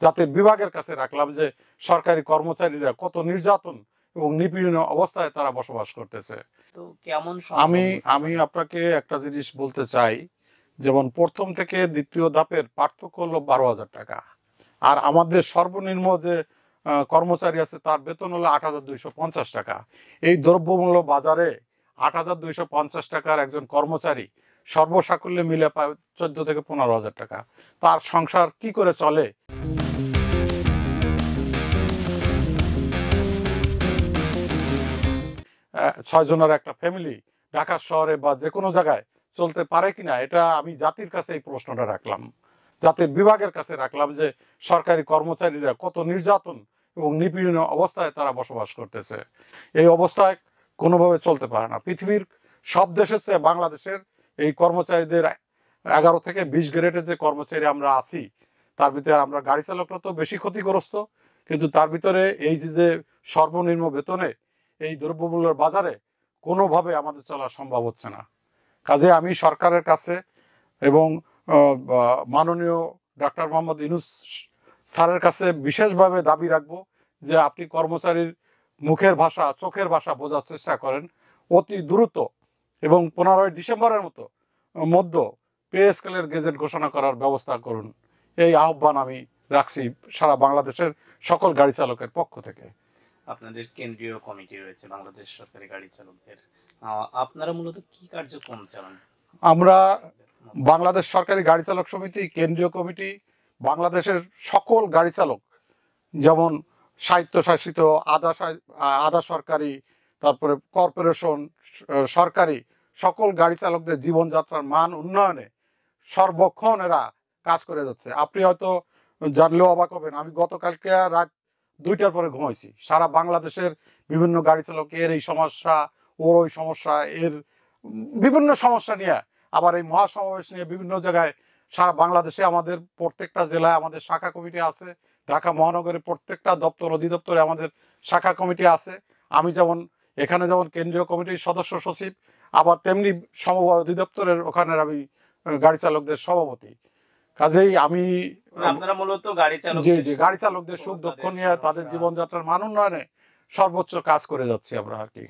জাতির বিভাগের কাছে রাখলাম যে সরকারি কর্মচারীরা কত নির্যাতন এবং নিপীড়ন অবস্থায় তারা বসবাস করতেছে। তো কেমন আমি সম্ভব হতে আমি পারে? আপনাকে একটা জিনিস বলতে চাই, যেমন প্রথম থেকে দ্বিতীয় ধাপের পার্থক্য হলো 12,000 টাকা। আর আমাদের সর্বনিম্ন যে কর্মচারী আছে তার বেতন হলো 8,250 টাকা। এই দ্রব্যমূল্য বাজারে 8,250 টাকার একজন কর্মচারী সর্বসাকুল্যে মিলে পায় 14 থেকে 15,000 টাকা। তার সংসার কি করে চলে? ছয় জনের একটা ফ্যামিলি ঢাকা শহরে বা যে কোনো জায়গায় চলতে পারে কিনা, এটা আমি জাতির কাছে এই প্রশ্নটা রাখলাম, জাতির বিভাগের কাছে রাখলাম যে সরকারি কর্মচারীরা কত নির্যাতন এবং নিপীড়ন অবস্থায় তারা বসবাস করতেছে। এই অবস্থায় কোনোভাবে চলতে পারে না। পৃথিবীর সব দেশের চেয়ে বাংলাদেশের এই কর্মচারীদের 11 থেকে 20 গ্রেডের যে কর্মচারী আমরা আছি, তার ভিতরে আমরা গাড়ি চালকরা তো বেশি ক্ষতিগ্রস্ত, কিন্তু তার ভিতরে এই যে সর্বনিম্ন বেতনে এই দ্রব্যমূল্যের বাজারে কোনোভাবে আমাদের চলা সম্ভব হচ্ছে না। কাজে আমি সরকারের কাছে এবং মাননীয় ডক্টর মোহাম্মদ ইউনূস স্যারের কাছে বিশেষভাবে দাবি রাখবো যে আপনি কর্মচারীর মুখের ভাষা, চোখের ভাষা বোঝার চেষ্টা করেন অতি দ্রুত, এবং 15ই ডিসেম্বরের মধ্য পে স্কেলের গেজেট ঘোষণা করার ব্যবস্থা করুন। এই আহ্বান আমি রাখছি সারা বাংলাদেশের সকল গাড়ি চালকের পক্ষ থেকে। আপনাদের কেন্দ্রীয় কমিটি রয়েছে বাংলাদেশ সরকারি গাড়ি চালকদের, আপনারা মূলত কি কার্যক্রম চালান? আমরা বাংলাদেশ সরকারি গাড়ি চালক সমিতি, কেন্দ্রীয় কমিটি, বাংলাদেশের সকল গাড়ি চালক, যেমন স্বায়ত্তশাসিত, আধা সরকারি, তারপরে কর্পোরেশন, সরকারি, সকল গাড়ি চালকদের জীবনযাত্রার মান উন্নয়নে সর্বক্ষণ এরা কাজ করে যাচ্ছে। আপনি হয়তো জানলেও অবাক হবেন, আমি গতকালকে রাত 2টার পরে ঘুমাইছি। সারা বাংলাদেশের বিভিন্ন গাড়ি চালকের এই সমস্যা, ওর ওই সমস্যা, এর বিভিন্ন সমস্যা নিয়ে, আবার এই মহাসমাবেশ নিয়ে বিভিন্ন জায়গায় সারা বাংলাদেশে আমাদের প্রত্যেকটা জেলায় আমাদের শাখা কমিটি আছে। ঢাকা মহানগরের প্রত্যেকটা দপ্তর অধিদপ্তরে আমাদের শাখা কমিটি আছে। আমি যেমন এখানে যেমন কেন্দ্রীয় কমিটির সদস্য সচিব, আবার তেমনি সমবায় অধিদপ্তরের ওখানে আমি গাড়ি চালকদের সভাপতি। কাজেই আমি আপনারা মূলত গাড়ি জি চালকদের জি গাড়ি চালকদের সুখ দুঃখ নিয়ে তাদের জীবনযাত্রার মান উন্নয়নে সর্বোচ্চ কাজ করে যাচ্ছি আমরা আর কি।